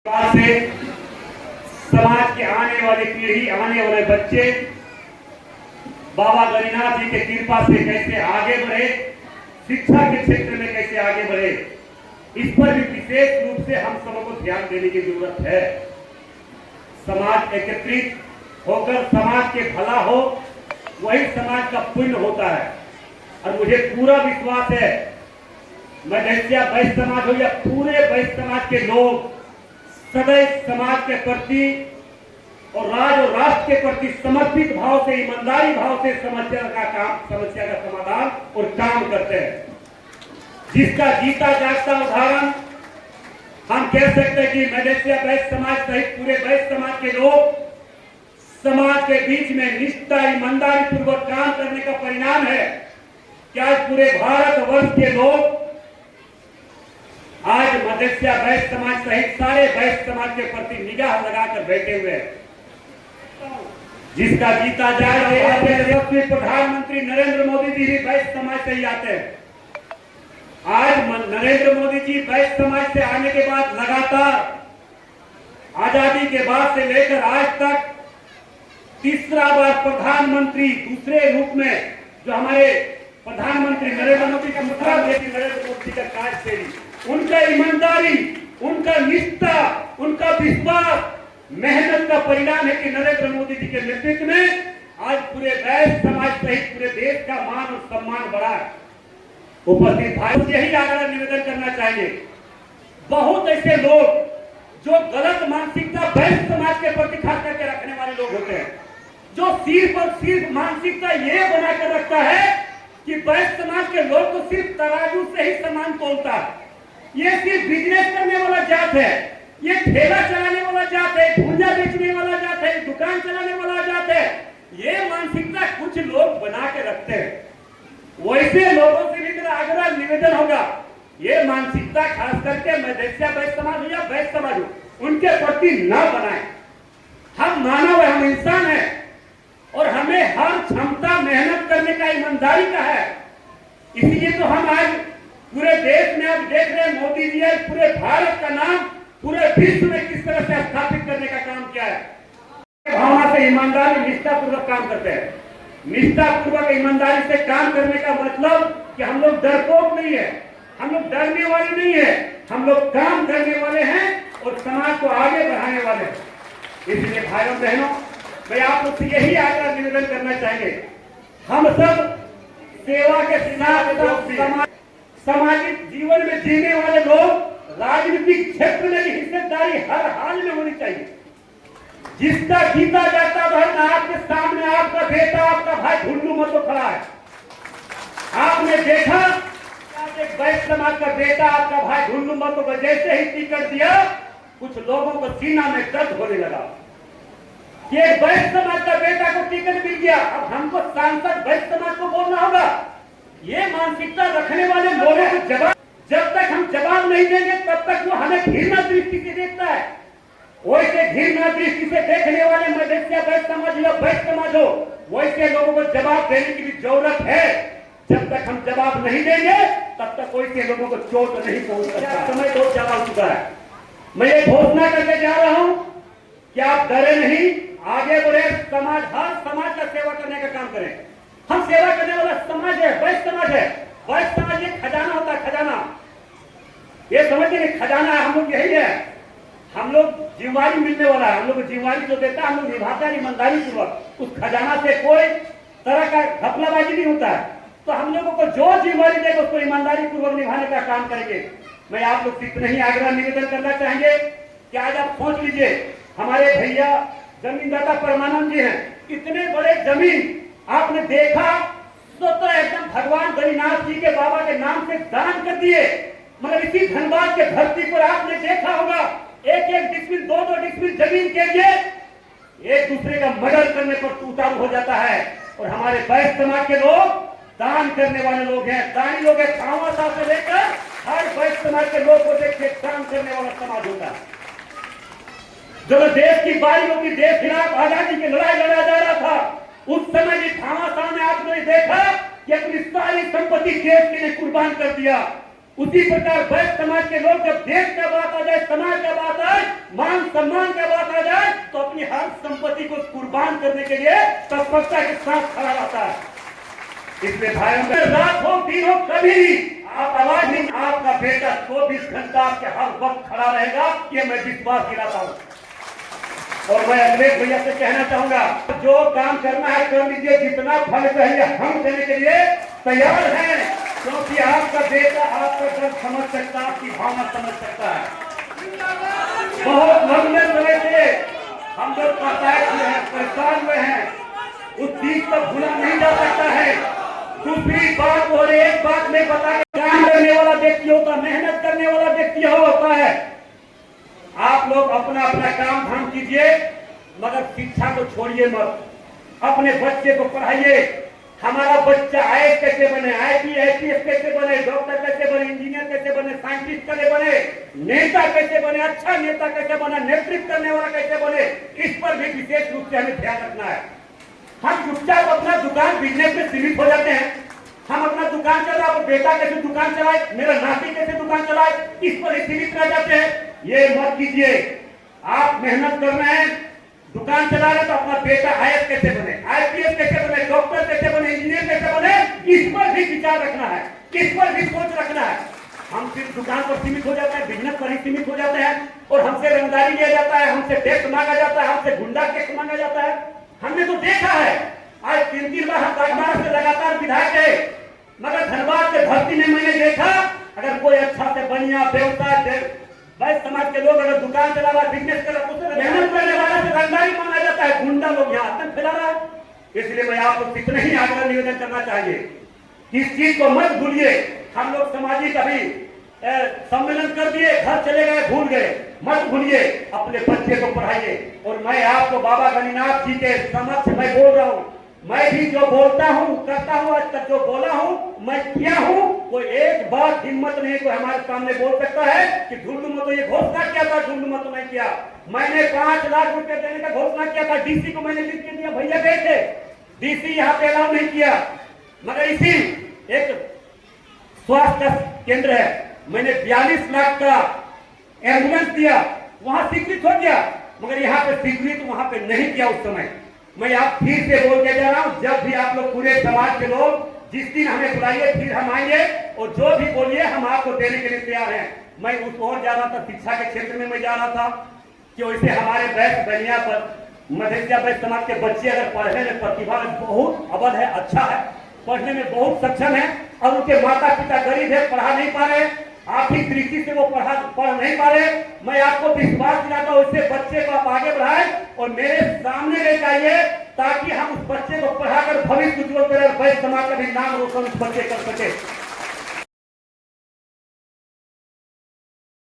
से समाज के आने वाली पीढ़ी, आने वाले बच्चे बाबा गणिनाथ जी के कृपा से कैसे आगे बढ़े, शिक्षा के क्षेत्र में कैसे आगे बढ़े, इस पर भी विशेष रूप से हम सबको ध्यान देने की जरूरत है। समाज एकत्रित होकर समाज के भला हो, वही समाज का पुण्य होता है। और मुझे पूरा विश्वास है, मधेसिया वैश्य समाज हो या पूरे वैश्य समाज के लोग सदैव समाज के प्रति और राज्य और राष्ट्र के प्रति समर्पित भाव से, ईमानदारी भाव से समस्या का समाधान और काम करते हैं। जिसका जीता जागता उदाहरण हम कह सकते हैं कि मधेसिया वैश्य समाज सहित पूरे वैश्य समाज के लोग समाज के बीच में निष्ठा, ईमानदारी पूर्वक काम करने का परिणाम है कि आज पूरे भारत वर्ष के लोग आज मधेसिया वैश्य समाज सहित सारे वैश्य समाज के प्रति निगाह लगाकर बैठे हुए हैं। जिसका जीता जाए प्रधानमंत्री नरेंद्र मोदी जी भी वैश्य समाज से ही आते हैं। आज नरेंद्र मोदी जी वैश्य समाज से आने के बाद लगातार आजादी के बाद से लेकर आज तक तीसरा बार प्रधानमंत्री दूसरे रूप में जो हमारे प्रधानमंत्री नरेंद्र मोदी का मुद्रा देती नरेंद्र मोदी का कार्यशैली, उनका ईमानदारी, उनका निष्ठा, उनका विश्वास, मेहनत का परिणाम है कि नरेंद्र मोदी जी के नेतृत्व में आज पूरे वैश्य समाज सहित पूरे देश का मान और सम्मान बढ़ा है। उपस्थित भाई यही आग्रह निवेदन करना चाहिए, बहुत ऐसे लोग जो गलत मानसिकता वैश्य समाज के प्रति खास करके रखने वाले लोग होते हैं, जो सिर्फ और सिर्फ मानसिकता ये बनाकर रखता है कि वैश्य समाज के लोग तो सिर्फ तराजू से ही सामान तोलता है, ये सिर्फ बिजनेस करने वाला जात है, ये ठेला चलाने वाला जात है, भूजा बेचने वाला जात है, दुकान चलाने वाला जात है। ये मानसिकता कुछ लोग बना के रखते हैं। वैसे लोगों से भी मेरा आग्रह निवेदन होगा, ये मानसिकता खास करके मधेसिया वैश्य समाज हो या वैश्य समाज हो, उनके प्रति न बनाए। हम मानव है, हम इंसान है और हमें हर क्षमता मेहनत करने का ईमानदारी का है। इसलिए तो हम आज पूरे देश में अब देख रहे हैं, मोदी जी आज पूरे भारत का नाम पूरे विश्व में किस तरह से स्थापित करने का काम किया है। भावना से ईमानदारी निष्ठा पूर्वक काम करते हैं। निष्ठा पूर्वक ईमानदारी से काम करने का मतलब कि हम लोग डरपोक नहीं है, हम लोग डरने वाले नहीं है, हम लोग काम करने वाले हैं और समाज को आगे बढ़ाने वाले हैं। इसलिए भाइयों बहनों, मैं आप लोग से यही आग्रह निवेदन करना चाहिए, हम सब सेवा के साथ सामाजिक जीवन में जीने वाले लोग राजनीतिक क्षेत्र में भी हिस्सेदारी हर हाल में होनी चाहिए। जिसका जीता जाता धर्म आपके सामने आपका बेटा, आपका भाई ढुल्लू मतो खड़ा है। आपने देखा वैश्य समाज का बेटा, आपका भाई ढुल्लू मतो को जैसे ही टिकट दिया, कुछ लोगों को सीना में दर्द होने लगा कि एक वैश्य समाज का बेटा को टिकट मिल गया, अब हमको सांसद वैश्य समाज को बोलना होगा। ये मानसिकता रखने वाले लोगों को जब तक हम जवाब नहीं देंगे तब तक वो हमें घृणा दृष्टि से देखता है। वैसे घृणा दृष्टि से देखने वाले मधेसिया वैश्य समाज या वैश्य समाज हो, वैसे लोगों को जवाब देने की भी जरूरत है। जब तक हम जवाब नहीं देंगे तब तक वैसे लोगों को चोट नहीं पहुंच सकता। समय बहुत ज्यादा हो चुका है। मैं ये घोषणा करके जा रहा हूं कि आप डरे नहीं, आगे बढ़े, समाज हर समाज का सेवा करने का काम करें। हम सेवा करने वाला समाज है, वैश्य समाज है। वैश्य समाज ये खजाना होता है, खजाना। ये समझते नहीं खजाना है, हम लोग यही है। हम लोग जिम्मेवारी मिलने वाला है, हम लोग जिम्मेवारी जो देता है हम लोग निभाते हैं ईमानदारी पूर्वक। उस खजाना से कोई तरह का घपलाबाजी नहीं होता है। तो हम लोगों को जो जिम्मेवारी देगा उसको ईमानदारी पूर्वक निभाने का काम करेंगे। मैं आप लोग से इतना ही आग्रह निवेदन करना चाहेंगे कि आज आप सोच लीजिए, हमारे भैया जमीनदाता परमानंद जी हैं, इतने बड़े जमीन आपने देखा स्वतः एकदम भगवान गणिनाथ जी के बाबा के नाम से दान कर दिए। मतलब इसी धनबाद के धरती पर आपने देखा होगा, एक एक डिस्मिल, दो दो डिस्मिल जमीन के लिए एक दूसरे का मर्डर करने पर उतारू हो जाता है। और हमारे वैश्य समाज के लोग दान करने वाले लोग हैं, दानी लोग हैं। खावा साहब से लेकर हर वैश्य समाज के लोग को देखिए, दान करने वाला समाज होता है। जब देश की बारी होगी, देश खिलाफ आजादी की लड़ाई लड़ा जा रहा था, उस समय भी खावा साहब ने आपने देखा कि अपनी सारी संपत्ति देश के लिए कुर्बान कर दिया। उसी प्रकार वैश्य समाज के लोग जब देश का बात आ जाए, समाज का बात आए, मान सम्मान का बात आ जाए, तो अपनी हर संपत्ति को कुर्बान करने के लिए तत्परता के साथ खड़ा रहता है। इसलिए भाइयों, रात हो दिन हो, कभी भी आप आवाज नहीं, आपका बेटा 24 घंटा आपके हर वक्त खड़ा रहेगा, ये मैं विश्वास दिलाता हूँ। और मैं अखिलेश भैया से कहना चाहूंगा, जो काम करना है कर लीजिए, जितना फल चाहिए हम देने के लिए तैयार हैं, क्योंकि आपका बेटा आपका दर्द समझ सकता है, आपकी भावना समझ सकता है। बहुत लंबे समय से हम लोग परेशान हुए हैं, उस चीज को भूला नहीं जा सकता है। दूसरी बात और एक बात में बता, काम करने वाला व्यक्ति होता है, मेहनत करने वाला व्यक्ति होता है। आप लोग अपना अपना काम धाम कीजिए, मगर शिक्षा को छोड़िए मत। अपने बच्चे को पढ़ाइए। हमारा बच्चा आईएएस कैसे बने, आईपीएस कैसे बने, डॉक्टर कैसे बने, इंजीनियर कैसे बने, साइंटिस्ट कैसे बने, नेता कैसे बने, अच्छा नेता कैसे बने, नेतृत्व करने वाला कैसे बने, इस पर भी विशेष रूप से हमें ध्यान रखना है। हम चुपचाप अपना दुकान बिजनेस में सीमित हो जाते हैं। हम अपना दुकान चलाए, और बेटा कैसे दुकान चलाए, मेरा नाती कैसे दुकान चलाए, इस पर ही सीमित रह जाते हैं। ये मत कीजिए। आप मेहनत कर रहे हैं, दुकान चला रहे, तो अपना बेटा आईएएस कैसे बने, आईपीएस कैसे बने, डॉक्टर कैसे बने, इंजीनियर कैसे बने, इस पर भी विचार रखना है, इस पर भी सोच रखना है। हम सिर्फ दुकान पर सीमित हो जाते हैं, बिजनेस पर ही सीमित हो जाते हैं, और हमसे रंगदारी लिया जाता है, हमसे टैक्स मांगा जाता है, हमसे गुंडा टैक्स मांगा जाता है। हमने तो देखा है, आज 3-3 बार हम बागबान से लगातार विधायक है, मगर धनबाद के भर्ती में मैंने देखा, अगर कोई अच्छा से बढ़िया व्यवसाय वैश्य समाज के लोग अगर दुकान चला रहा, बिजनेस कर रहा, उससे मेहनत करने वाला से रंगदारी मांगा जाता है, गुंडा लोग यहाँ आतंक फैला रहा है। इसलिए मैं आपको कितने ही आग्रह निवेदन करना चाहिए कि इस चीज को मत भूलिए। हम लोग सामाजिक अभी सम्मेलन कर दिए, घर चले गए, भूल गए, मत भूलिए, अपने बच्चे को पढ़ाइए। और मैं आपको बाबा गणिनाथ जी के समक्ष मैं बोल रहा हूँ, मैं भी जो बोलता हूँ करता हूँ, आज तक जो बोला हूँ मैं किया हूँ, कोई एक बात हिम्मत नहीं कोई हमारे सामने बोल सकता है कि ढुंडू तो ये घोषणा किया था, ढुंडू तो नहीं किया। मैंने 5 लाख रुपए देने का घोषणा किया था, डीसी को मैंने लिख के दिया, भैया गए थे, डीसी यहाँ पे अलाउ नहीं किया। मगर इसी एक स्वास्थ्य केंद्र है, मैंने 42 लाख का एम्बुलेंस दिया, वहां स्वीकृत हो गया, मगर यहाँ पे स्वीकृत वहां पे नहीं किया उस समय। मैं आप फिर से बोल के जा रहा हूँ, जब भी आप लोग पूरे समाज के लोग जिस दिन हमें बुलाइए, फिर हम आएंगे, और जो भी बोलिए हम आपको देने के लिए तैयार हैं। मैं उस ओर जा रहा था, शिक्षा के क्षेत्र में मैं जा रहा था कि वैसे हमारे वैश्य बनिया पर मधेसिया वैश्य समाज के बच्चे अगर पढ़ने में प्रतिभा में बहुत अव्वल है, अच्छा है, पढ़ने में बहुत सक्षम है, और उनके माता पिता गरीब है, पढ़ा नहीं पा रहे, आर्थिक दृष्टि से वो पढ़ नहीं पा रहे। मैं आपको विश्वास दिलाता हूँ, इससे बच्चे को आप आगे बढ़ाएं और मेरे सामने ले जाइए, ताकि हम उस बच्चे को पढ़ाकर भविष्य उज्जवल करें, वैश्य समाज का भी नाम रोशन उस बच्चे कर सके।